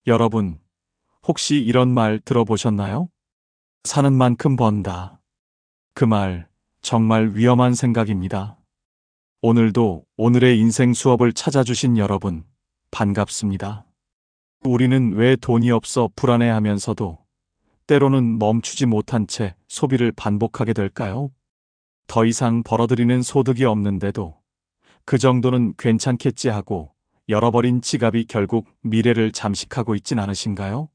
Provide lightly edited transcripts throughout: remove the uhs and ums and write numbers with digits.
여러분, 혹시 이런 말 들어보셨나요? 사는 만큼 번다. 그 말, 정말 위험한 생각입니다. 오늘도 오늘의 인생 수업을 찾아주신 여러분, 반갑습니다. 우리는 왜 돈이 없어 불안해하면서도 때로는 멈추지 못한 채 소비를 반복하게 될까요? 더 이상 벌어들이는 소득이 없는데도 그 정도는 괜찮겠지 하고 열어버린 지갑이 결국 미래를 잠식하고 있진 않으신가요?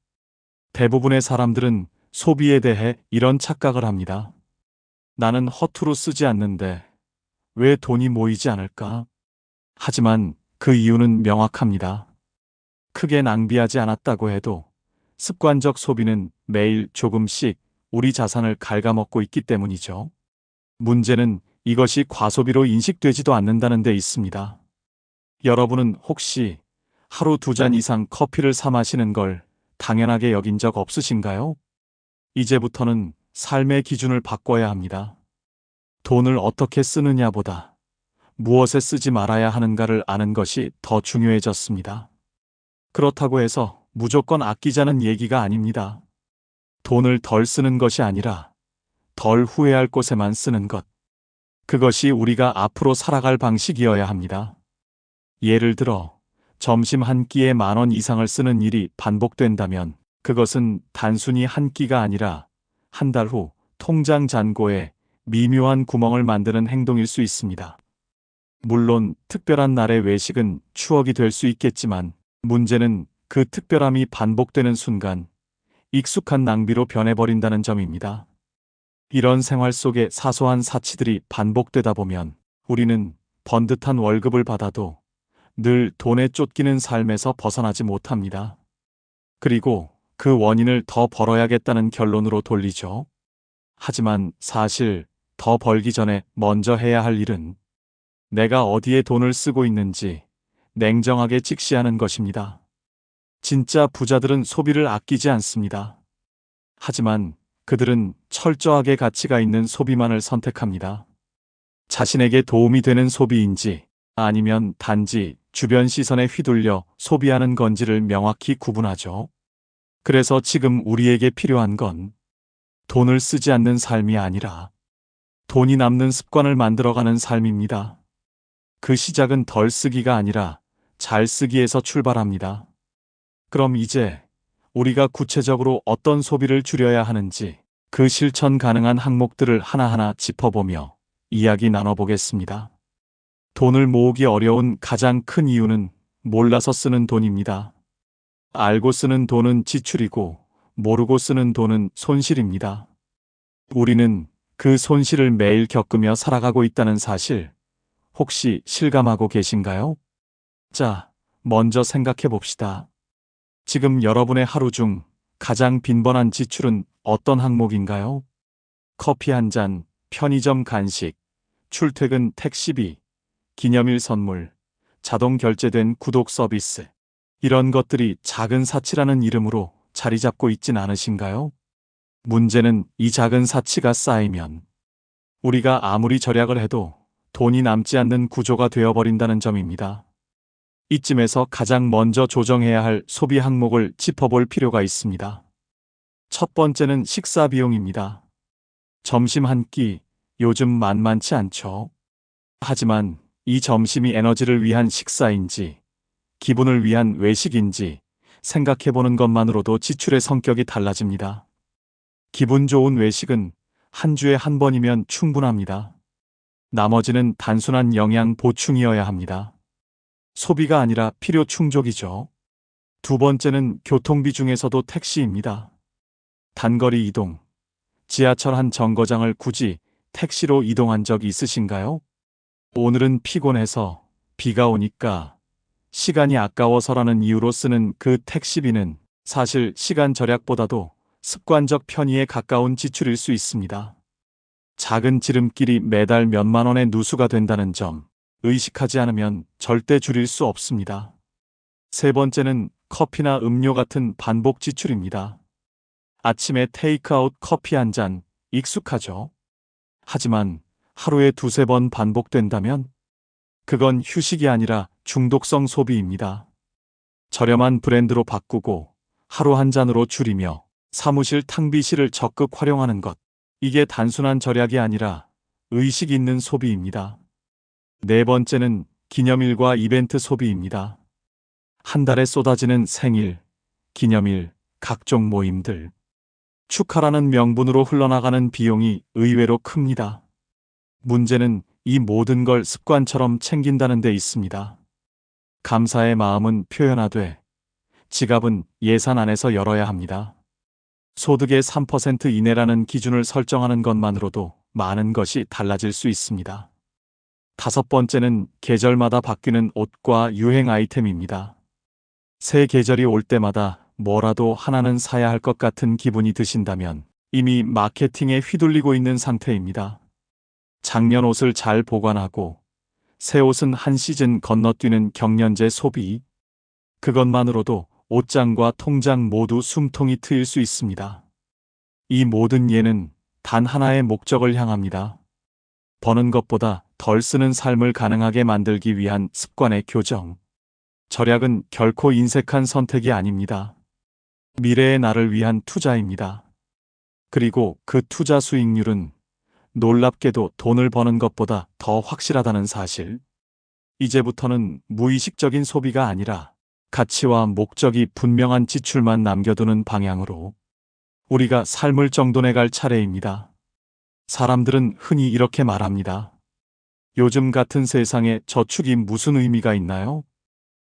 대부분의 사람들은 소비에 대해 이런 착각을 합니다. 나는 허투루 쓰지 않는데 왜 돈이 모이지 않을까? 하지만 그 이유는 명확합니다. 크게 낭비하지 않았다고 해도 습관적 소비는 매일 조금씩 우리 자산을 갉아먹고 있기 때문이죠. 문제는 이것이 과소비로 인식되지도 않는다는 데 있습니다. 여러분은 혹시 하루 2잔 이상 커피를 사 마시는 걸 당연하게 여긴 적 없으신가요? 이제부터는 삶의 기준을 바꿔야 합니다. 돈을 어떻게 쓰느냐보다 무엇에 쓰지 말아야 하는가를 아는 것이 더 중요해졌습니다. 그렇다고 해서 무조건 아끼자는 얘기가 아닙니다. 돈을 덜 쓰는 것이 아니라 덜 후회할 곳에만 쓰는 것. 그것이 우리가 앞으로 살아갈 방식이어야 합니다. 예를 들어 점심 한 끼에 10,000원 이상을 쓰는 일이 반복된다면 그것은 단순히 한 끼가 아니라 한 달 후 통장 잔고에 미묘한 구멍을 만드는 행동일 수 있습니다. 물론 특별한 날의 외식은 추억이 될 수 있겠지만 문제는 그 특별함이 반복되는 순간 익숙한 낭비로 변해버린다는 점입니다. 이런 생활 속의 사소한 사치들이 반복되다 보면 우리는 번듯한 월급을 받아도 늘 돈에 쫓기는 삶에서 벗어나지 못합니다. 그리고 그 원인을 더 벌어야겠다는 결론으로 돌리죠. 하지만 사실 더 벌기 전에 먼저 해야 할 일은 내가 어디에 돈을 쓰고 있는지 냉정하게 직시하는 것입니다. 진짜 부자들은 소비를 아끼지 않습니다. 하지만 그들은 철저하게 가치가 있는 소비만을 선택합니다. 자신에게 도움이 되는 소비인지 아니면 단지 주변 시선에 휘둘려 소비하는 건지를 명확히 구분하죠. 그래서 지금 우리에게 필요한 건 돈을 쓰지 않는 삶이 아니라 돈이 남는 습관을 만들어가는 삶입니다. 그 시작은 덜 쓰기가 아니라 잘 쓰기에서 출발합니다. 그럼 이제 우리가 구체적으로 어떤 소비를 줄여야 하는지 그 실천 가능한 항목들을 하나하나 짚어보며 이야기 나눠보겠습니다. 돈을 모으기 어려운 가장 큰 이유는 몰라서 쓰는 돈입니다. 알고 쓰는 돈은 지출이고 모르고 쓰는 돈은 손실입니다. 우리는 그 손실을 매일 겪으며 살아가고 있다는 사실 혹시 실감하고 계신가요? 자, 먼저 생각해 봅시다. 지금 여러분의 하루 중 가장 빈번한 지출은 어떤 항목인가요? 커피 한 잔, 편의점 간식, 출퇴근 택시비, 기념일 선물, 자동 결제된 구독 서비스. 이런 것들이 작은 사치라는 이름으로 자리 잡고 있진 않으신가요? 문제는 이 작은 사치가 쌓이면 우리가 아무리 절약을 해도 돈이 남지 않는 구조가 되어버린다는 점입니다. 이쯤에서 가장 먼저 조정해야 할 소비 항목을 짚어볼 필요가 있습니다. 첫 번째는 식사 비용입니다. 점심 한 끼, 요즘 만만치 않죠. 하지만 이 점심이 에너지를 위한 식사인지, 기분을 위한 외식인지 생각해보는 것만으로도 지출의 성격이 달라집니다. 기분 좋은 외식은 한 주에 한 번이면 충분합니다. 나머지는 단순한 영양 보충이어야 합니다. 소비가 아니라 필요 충족이죠. 두 번째는 교통비 중에서도 택시입니다. 단거리 이동, 지하철 한 정거장을 굳이 택시로 이동한 적 있으신가요? 오늘은 피곤해서, 비가 오니까, 시간이 아까워서라는 이유로 쓰는 그 택시비는 사실 시간 절약보다도 습관적 편의에 가까운 지출일 수 있습니다. 작은 지름길이 매달 몇만 원의 누수가 된다는 점, 의식하지 않으면 절대 줄일 수 없습니다. 세 번째는 커피나 음료 같은 반복 지출입니다. 아침에 테이크아웃 커피 한 잔, 익숙하죠? 하지만 하루에 2~3번 반복된다면 그건 휴식이 아니라 중독성 소비입니다. 저렴한 브랜드로 바꾸고 하루 한 잔으로 줄이며 사무실 탕비실을 적극 활용하는 것. 이게 단순한 절약이 아니라 의식 있는 소비입니다. 네 번째는 기념일과 이벤트 소비입니다. 한 달에 쏟아지는 생일, 기념일, 각종 모임들. 축하라는 명분으로 흘러나가는 비용이 의외로 큽니다. 문제는 이 모든 걸 습관처럼 챙긴다는 데 있습니다. 감사의 마음은 표현하되 지갑은 예산 안에서 열어야 합니다. 소득의 3% 이내라는 기준을 설정하는 것만으로도 많은 것이 달라질 수 있습니다. 다섯 번째는 계절마다 바뀌는 옷과 유행 아이템입니다. 새 계절이 올 때마다 뭐라도 하나는 사야 할 것 같은 기분이 드신다면 이미 마케팅에 휘둘리고 있는 상태입니다. 작년 옷을 잘 보관하고 새 옷은 한 시즌 건너뛰는 경년제 소비. 그것만으로도 옷장과 통장 모두 숨통이 트일 수 있습니다. 이 모든 예는 단 하나의 목적을 향합니다. 버는 것보다 덜 쓰는 삶을 가능하게 만들기 위한 습관의 교정. 절약은 결코 인색한 선택이 아닙니다. 미래의 나를 위한 투자입니다. 그리고 그 투자 수익률은 놀랍게도 돈을 버는 것보다 더 확실하다는 사실. 이제부터는 무의식적인 소비가 아니라 가치와 목적이 분명한 지출만 남겨두는 방향으로 우리가 삶을 정돈해갈 차례입니다. 사람들은 흔히 이렇게 말합니다. 요즘 같은 세상에 저축이 무슨 의미가 있나요?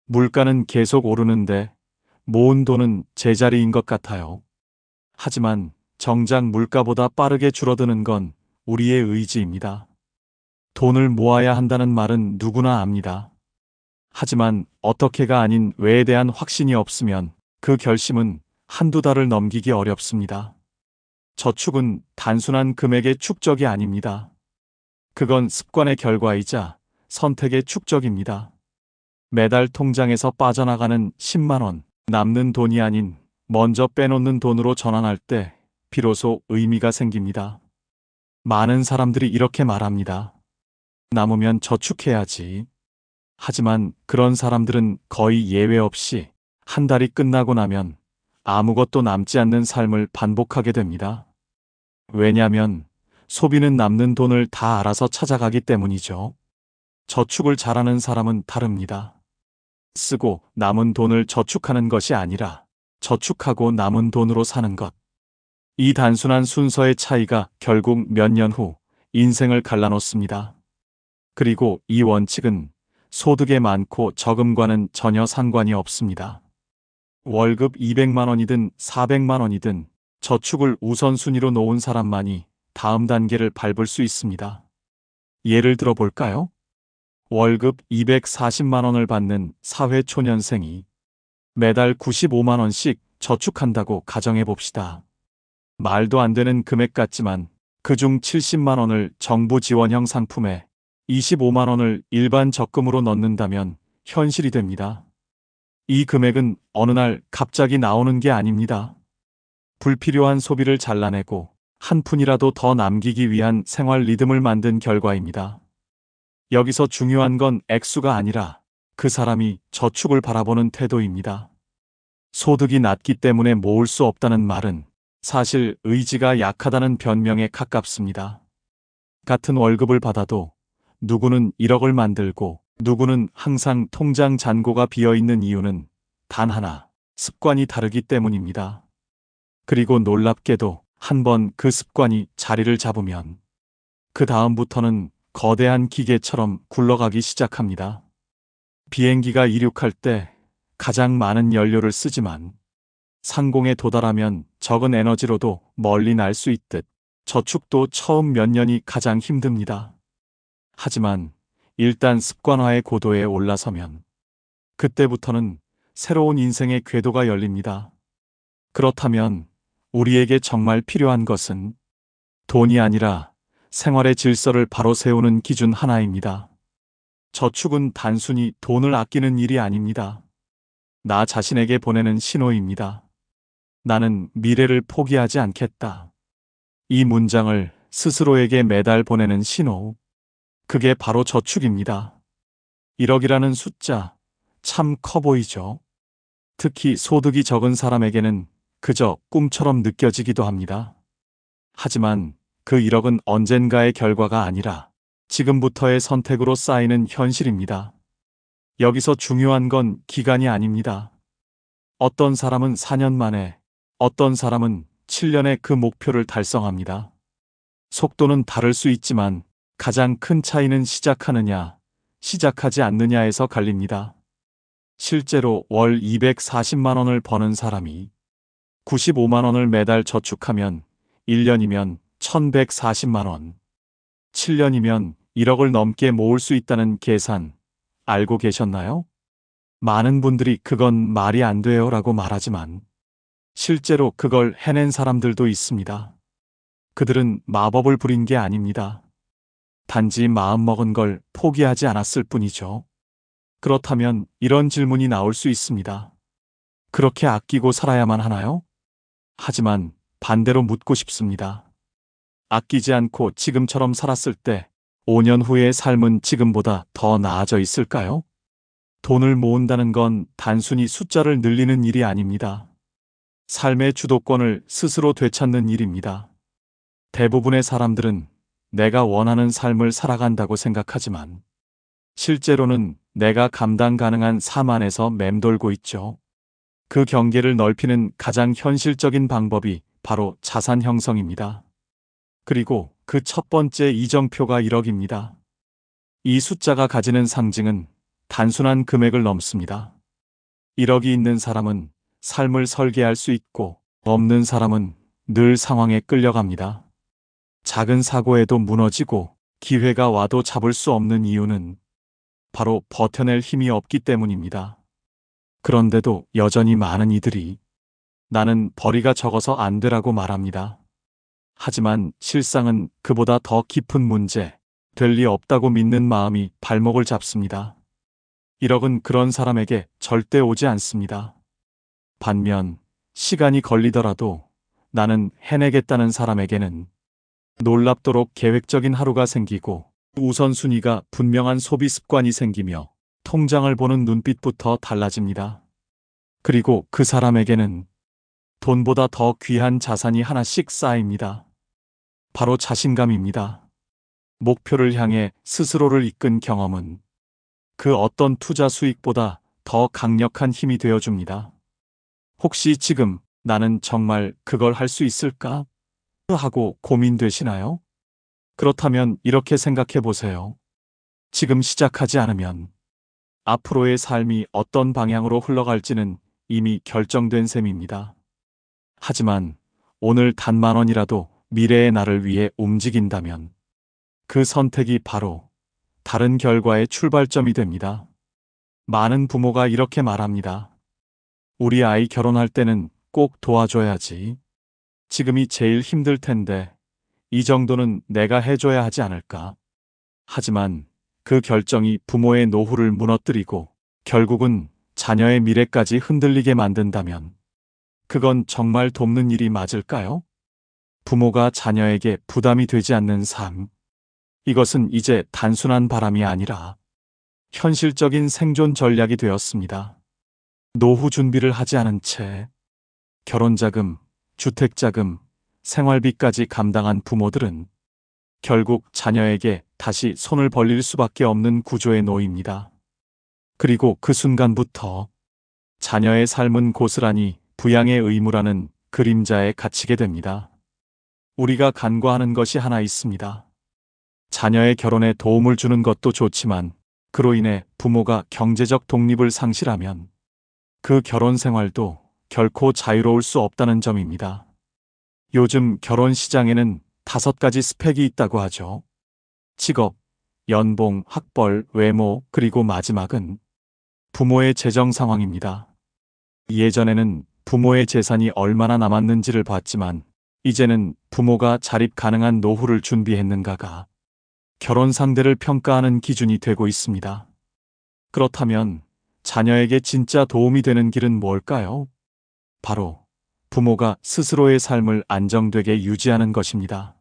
물가는 계속 오르는데 모은 돈은 제자리인 것 같아요. 하지만 정작 물가보다 빠르게 줄어드는 건 우리의 의지입니다. 돈을 모아야 한다는 말은 누구나 압니다. 하지만 어떻게가 아닌 왜에 대한 확신이 없으면 그 결심은 한두 달을 넘기기 어렵습니다. 저축은 단순한 금액의 축적이 아닙니다. 그건 습관의 결과이자 선택의 축적입니다. 매달 통장에서 빠져나가는 10만 원, 남는 돈이 아닌 먼저 빼놓는 돈으로 전환할 때 비로소 의미가 생깁니다. 많은 사람들이 이렇게 말합니다. 남으면 저축해야지. 하지만 그런 사람들은 거의 예외 없이 한 달이 끝나고 나면 아무것도 남지 않는 삶을 반복하게 됩니다. 왜냐하면 소비는 남는 돈을 다 알아서 찾아가기 때문이죠. 저축을 잘하는 사람은 다릅니다. 쓰고 남은 돈을 저축하는 것이 아니라 저축하고 남은 돈으로 사는 것. 이 단순한 순서의 차이가 결국 몇 년 후 인생을 갈라놓습니다. 그리고 이 원칙은 소득의 많고 적음과는 전혀 상관이 없습니다. 월급 200만 원이든 400만 원이든 저축을 우선순위로 놓은 사람만이 다음 단계를 밟을 수 있습니다. 예를 들어 볼까요? 월급 240만 원을 받는 사회초년생이 매달 95만 원씩 저축한다고 가정해 봅시다. 말도 안 되는 금액 같지만 그중 70만 원을 정부 지원형 상품에 25만 원을 일반 적금으로 넣는다면 현실이 됩니다. 이 금액은 어느 날 갑자기 나오는 게 아닙니다. 불필요한 소비를 잘라내고 한 푼이라도 더 남기기 위한 생활 리듬을 만든 결과입니다. 여기서 중요한 건 액수가 아니라 그 사람이 저축을 바라보는 태도입니다. 소득이 낮기 때문에 모을 수 없다는 말은 사실 의지가 약하다는 변명에 가깝습니다. 같은 월급을 받아도 누구는 1억을 만들고 누구는 항상 통장 잔고가 비어있는 이유는 단 하나, 습관이 다르기 때문입니다. 그리고 놀랍게도 한번 그 습관이 자리를 잡으면 그 다음부터는 거대한 기계처럼 굴러가기 시작합니다. 비행기가 이륙할 때 가장 많은 연료를 쓰지만 상공에 도달하면 적은 에너지로도 멀리 날 수 있듯 저축도 처음 몇 년이 가장 힘듭니다. 하지만 일단 습관화의 고도에 올라서면 그때부터는 새로운 인생의 궤도가 열립니다. 그렇다면 우리에게 정말 필요한 것은 돈이 아니라 생활의 질서를 바로 세우는 기준 하나입니다. 저축은 단순히 돈을 아끼는 일이 아닙니다. 나 자신에게 보내는 신호입니다. 나는 미래를 포기하지 않겠다. 이 문장을 스스로에게 매달 보내는 신호. 그게 바로 저축입니다. 1억이라는 숫자, 참 커 보이죠? 특히 소득이 적은 사람에게는 그저 꿈처럼 느껴지기도 합니다. 하지만 그 1억은 언젠가의 결과가 아니라 지금부터의 선택으로 쌓이는 현실입니다. 여기서 중요한 건 기간이 아닙니다. 어떤 사람은 4년 만에, 어떤 사람은 7년에 그 목표를 달성합니다. 속도는 다를 수 있지만 가장 큰 차이는 시작하느냐, 시작하지 않느냐에서 갈립니다. 실제로 월 240만 원을 버는 사람이 95만 원을 매달 저축하면 1년이면 1140만 원, 7년이면 1억을 넘게 모을 수 있다는 계산 알고 계셨나요? 많은 분들이 그건 말이 안 돼요 라고 말하지만 실제로 그걸 해낸 사람들도 있습니다. 그들은 마법을 부린 게 아닙니다. 단지 마음먹은 걸 포기하지 않았을 뿐이죠. 그렇다면 이런 질문이 나올 수 있습니다. 그렇게 아끼고 살아야만 하나요? 하지만 반대로 묻고 싶습니다. 아끼지 않고 지금처럼 살았을 때 5년 후의 삶은 지금보다 더 나아져 있을까요? 돈을 모은다는 건 단순히 숫자를 늘리는 일이 아닙니다. 삶의 주도권을 스스로 되찾는 일입니다. 대부분의 사람들은 내가 원하는 삶을 살아간다고 생각하지만 실제로는 내가 감당 가능한 삶 안에서 맴돌고 있죠. 그 경계를 넓히는 가장 현실적인 방법이 바로 자산 형성입니다. 그리고 그 첫 번째 이정표가 1억입니다. 이 숫자가 가지는 상징은 단순한 금액을 넘습니다. 1억이 있는 사람은 삶을 설계할 수 있고 없는 사람은 늘 상황에 끌려갑니다. 작은 사고에도 무너지고 기회가 와도 잡을 수 없는 이유는 바로 버텨낼 힘이 없기 때문입니다. 그런데도 여전히 많은 이들이 나는 벌이가 적어서 안 되라고 말합니다. 하지만 실상은 그보다 더 깊은 문제, 될 리 없다고 믿는 마음이 발목을 잡습니다. 1억은 그런 사람에게 절대 오지 않습니다. 반면 시간이 걸리더라도 나는 해내겠다는 사람에게는 놀랍도록 계획적인 하루가 생기고 우선순위가 분명한 소비 습관이 생기며 통장을 보는 눈빛부터 달라집니다. 그리고 그 사람에게는 돈보다 더 귀한 자산이 하나씩 쌓입니다. 바로 자신감입니다. 목표를 향해 스스로를 이끈 경험은 그 어떤 투자 수익보다 더 강력한 힘이 되어줍니다. 혹시 지금 나는 정말 그걸 할 수 있을까? 하고 고민되시나요? 그렇다면 이렇게 생각해 보세요. 지금 시작하지 않으면 앞으로의 삶이 어떤 방향으로 흘러갈지는 이미 결정된 셈입니다. 하지만 오늘 단 10,000원이라도 미래의 나를 위해 움직인다면 그 선택이 바로 다른 결과의 출발점이 됩니다. 많은 부모가 이렇게 말합니다. 우리 아이 결혼할 때는 꼭 도와줘야지. 지금이 제일 힘들 텐데 이 정도는 내가 해줘야 하지 않을까. 하지만 그 결정이 부모의 노후를 무너뜨리고 결국은 자녀의 미래까지 흔들리게 만든다면 그건 정말 돕는 일이 맞을까요? 부모가 자녀에게 부담이 되지 않는 삶. 이것은 이제 단순한 바람이 아니라 현실적인 생존 전략이 되었습니다. 노후 준비를 하지 않은 채 결혼자금, 주택자금, 생활비까지 감당한 부모들은 결국 자녀에게 다시 손을 벌릴 수밖에 없는 구조에 놓입니다. 그리고 그 순간부터 자녀의 삶은 고스란히 부양의 의무라는 그림자에 갇히게 됩니다. 우리가 간과하는 것이 하나 있습니다. 자녀의 결혼에 도움을 주는 것도 좋지만 그로 인해 부모가 경제적 독립을 상실하면 그 결혼 생활도 결코 자유로울 수 없다는 점입니다. 요즘 결혼 시장에는 5가지 스펙이 있다고 하죠. 직업, 연봉, 학벌, 외모, 그리고 마지막은 부모의 재정 상황입니다. 예전에는 부모의 재산이 얼마나 남았는지를 봤지만 이제는 부모가 자립 가능한 노후를 준비했는가가 결혼 상대를 평가하는 기준이 되고 있습니다. 그렇다면 자녀에게 진짜 도움이 되는 길은 뭘까요? 바로 부모가 스스로의 삶을 안정되게 유지하는 것입니다.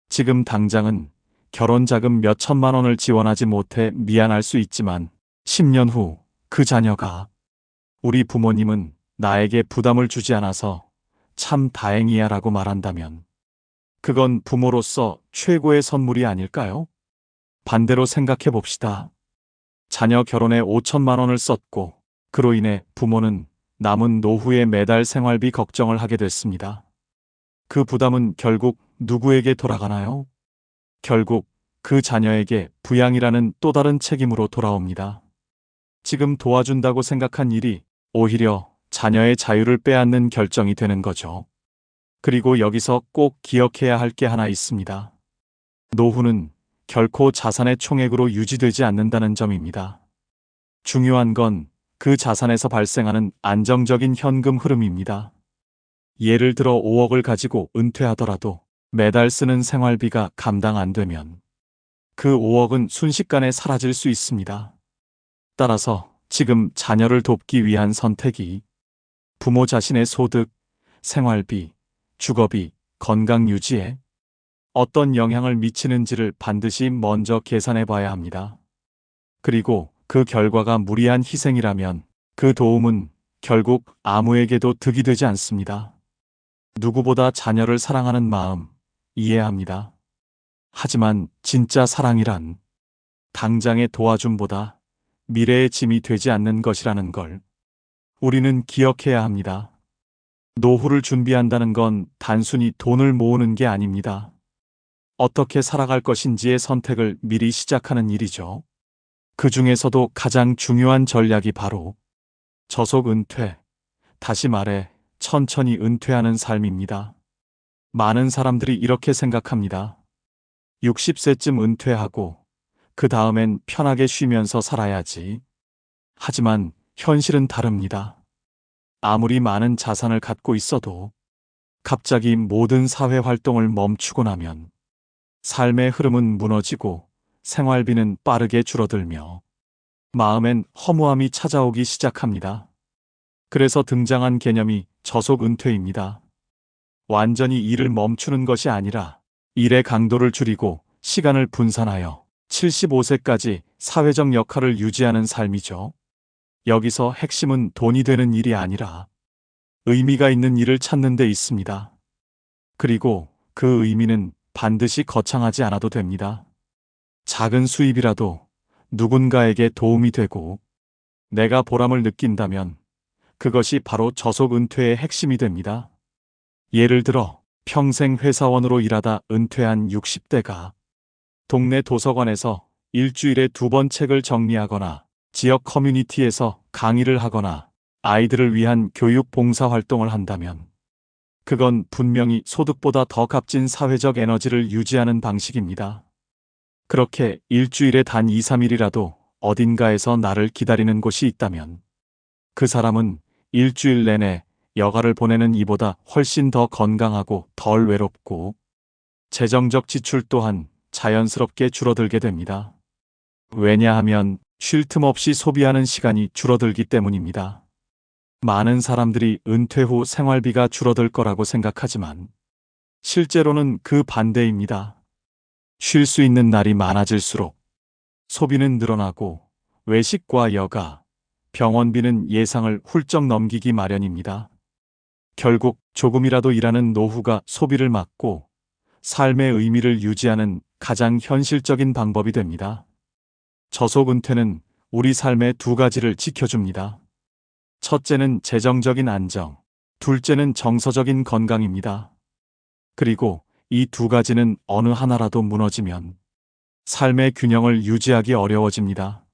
지금 당장은 결혼 자금 몇 천만 원을 지원하지 못해 미안할 수 있지만 10년 후 그 자녀가 우리 부모님은 나에게 부담을 주지 않아서 참 다행이야 라고 말한다면 그건 부모로서 최고의 선물이 아닐까요? 반대로 생각해 봅시다. 자녀 결혼에 5천만 원을 썼고 그로 인해 부모는 남은 노후에 매달 생활비 걱정을 하게 됐습니다. 그 부담은 결국 누구에게 돌아가나요? 결국 그 자녀에게 부양이라는 또 다른 책임으로 돌아옵니다. 지금 도와준다고 생각한 일이 오히려 자녀의 자유를 빼앗는 결정이 되는 거죠. 그리고 여기서 꼭 기억해야 할 게 하나 있습니다. 노후는 결코 자산의 총액으로 유지되지 않는다는 점입니다. 중요한 건 그 자산에서 발생하는 안정적인 현금 흐름입니다. 예를 들어 5억을 가지고 은퇴하더라도 매달 쓰는 생활비가 감당 안 되면 그 5억은 순식간에 사라질 수 있습니다. 따라서 지금 자녀를 돕기 위한 선택이 부모 자신의 소득, 생활비, 주거비, 건강 유지에 어떤 영향을 미치는지를 반드시 먼저 계산해 봐야 합니다. 그리고 그 결과가 무리한 희생이라면 그 도움은 결국 아무에게도 득이 되지 않습니다. 누구보다 자녀를 사랑하는 마음 이해합니다. 하지만 진짜 사랑이란 당장의 도와줌보다 미래의 짐이 되지 않는 것이라는 걸 우리는 기억해야 합니다. 노후를 준비한다는 건 단순히 돈을 모으는 게 아닙니다. 어떻게 살아갈 것인지의 선택을 미리 시작하는 일이죠. 그 중에서도 가장 중요한 전략이 바로 저속 은퇴, 다시 말해 천천히 은퇴하는 삶입니다. 많은 사람들이 이렇게 생각합니다. 60세쯤 은퇴하고 그 다음엔 편하게 쉬면서 살아야지. 하지만 현실은 다릅니다. 아무리 많은 자산을 갖고 있어도 갑자기 모든 사회 활동을 멈추고 나면 삶의 흐름은 무너지고 생활비는 빠르게 줄어들며 마음엔 허무함이 찾아오기 시작합니다. 그래서 등장한 개념이 저속 은퇴입니다. 완전히 일을 멈추는 것이 아니라 일의 강도를 줄이고 시간을 분산하여 75세까지 사회적 역할을 유지하는 삶이죠. 여기서 핵심은 돈이 되는 일이 아니라 의미가 있는 일을 찾는 데 있습니다. 그리고 그 의미는 반드시 거창하지 않아도 됩니다. 작은 수입이라도 누군가에게 도움이 되고 내가 보람을 느낀다면 그것이 바로 저속 은퇴의 핵심이 됩니다. 예를 들어 평생 회사원으로 일하다 은퇴한 60대가 동네 도서관에서 일주일에 2번 책을 정리하거나 지역 커뮤니티에서 강의를 하거나 아이들을 위한 교육 봉사 활동을 한다면 그건 분명히 소득보다 더 값진 사회적 에너지를 유지하는 방식입니다. 그렇게 일주일에 단 2, 3일이라도 어딘가에서 나를 기다리는 곳이 있다면 그 사람은 일주일 내내 여가를 보내는 이보다 훨씬 더 건강하고 덜 외롭고 재정적 지출 또한 자연스럽게 줄어들게 됩니다. 왜냐하면 쉴 틈 없이 소비하는 시간이 줄어들기 때문입니다. 많은 사람들이 은퇴 후 생활비가 줄어들 거라고 생각하지만 실제로는 그 반대입니다. 쉴 수 있는 날이 많아질수록 소비는 늘어나고 외식과 여가, 병원비는 예상을 훌쩍 넘기기 마련입니다. 결국 조금이라도 일하는 노후가 소비를 막고 삶의 의미를 유지하는 가장 현실적인 방법이 됩니다. 저속 은퇴는 우리 삶의 2가지를 지켜줍니다. 첫째는 재정적인 안정, 둘째는 정서적인 건강입니다. 그리고 이 2가지는 어느 하나라도 무너지면 삶의 균형을 유지하기 어려워집니다.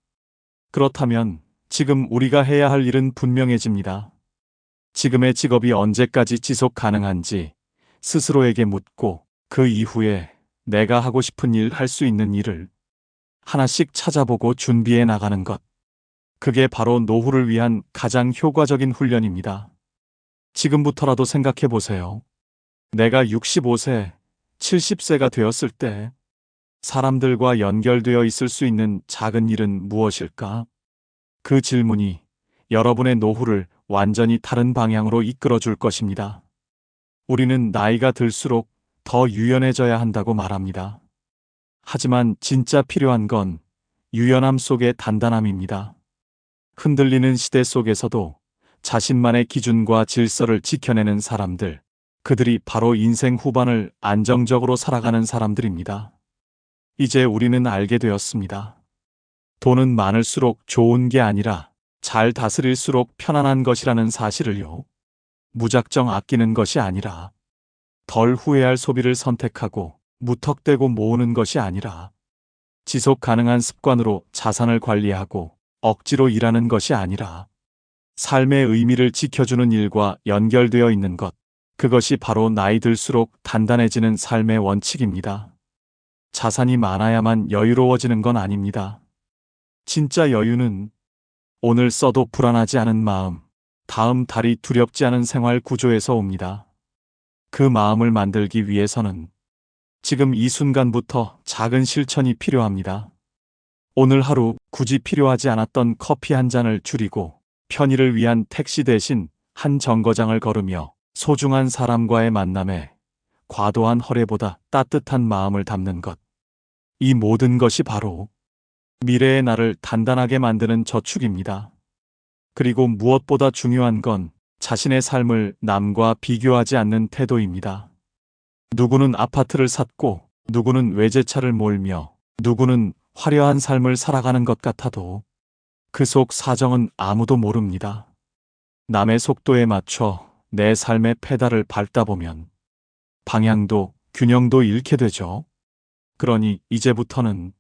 그렇다면 지금 우리가 해야 할 일은 분명해집니다. 지금의 직업이 언제까지 지속 가능한지 스스로에게 묻고 그 이후에 내가 하고 싶은 일, 할 수 있는 일을 하나씩 찾아보고 준비해 나가는 것. 그게 바로 노후를 위한 가장 효과적인 훈련입니다. 지금부터라도 생각해 보세요. 내가 65세, 70세가 되었을 때 사람들과 연결되어 있을 수 있는 작은 일은 무엇일까? 그 질문이 여러분의 노후를 완전히 다른 방향으로 이끌어 줄 것입니다. 우리는 나이가 들수록 더 유연해져야 한다고 말합니다. 하지만 진짜 필요한 건 유연함 속의 단단함입니다. 흔들리는 시대 속에서도 자신만의 기준과 질서를 지켜내는 사람들, 그들이 바로 인생 후반을 안정적으로 살아가는 사람들입니다. 이제 우리는 알게 되었습니다. 돈은 많을수록 좋은 게 아니라 잘 다스릴수록 편안한 것이라는 사실을요. 무작정 아끼는 것이 아니라, 덜 후회할 소비를 선택하고 무턱대고 모으는 것이 아니라, 지속 가능한 습관으로 자산을 관리하고 억지로 일하는 것이 아니라, 삶의 의미를 지켜주는 일과 연결되어 있는 것, 그것이 바로 나이 들수록 단단해지는 삶의 원칙입니다. 자산이 많아야만 여유로워지는 건 아닙니다. 진짜 여유는 오늘 써도 불안하지 않은 마음, 다음 달이 두렵지 않은 생활 구조에서 옵니다. 그 마음을 만들기 위해서는 지금 이 순간부터 작은 실천이 필요합니다. 오늘 하루 굳이 필요하지 않았던 커피 한 잔을 줄이고 편의를 위한 택시 대신 한 정거장을 걸으며 소중한 사람과의 만남에 과도한 허례보다 따뜻한 마음을 담는 것. 이 모든 것이 바로 미래의 나를 단단하게 만드는 저축입니다. 그리고 무엇보다 중요한 건 자신의 삶을 남과 비교하지 않는 태도입니다. 누구는 아파트를 샀고, 누구는 외제차를 몰며, 누구는 화려한 삶을 살아가는 것 같아도 그 속 사정은 아무도 모릅니다. 남의 속도에 맞춰 내 삶의 페달을 밟다 보면 방향도 균형도 잃게 되죠. 그러니 이제부터는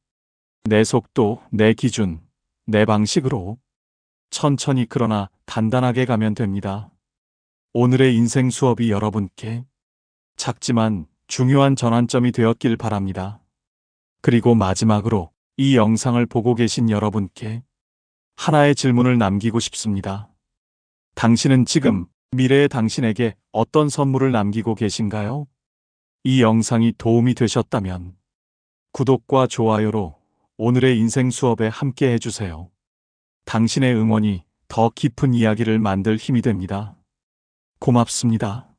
내 속도, 내 기준, 내 방식으로 천천히 그러나 단단하게 가면 됩니다. 오늘의 인생 수업이 여러분께 작지만 중요한 전환점이 되었길 바랍니다. 그리고 마지막으로 이 영상을 보고 계신 여러분께 하나의 질문을 남기고 싶습니다. 당신은 지금 미래의 당신에게 어떤 선물을 남기고 계신가요? 이 영상이 도움이 되셨다면 구독과 좋아요로 오늘의 인생 수업에 함께 해주세요. 당신의 응원이 더 깊은 이야기를 만들 힘이 됩니다. 고맙습니다.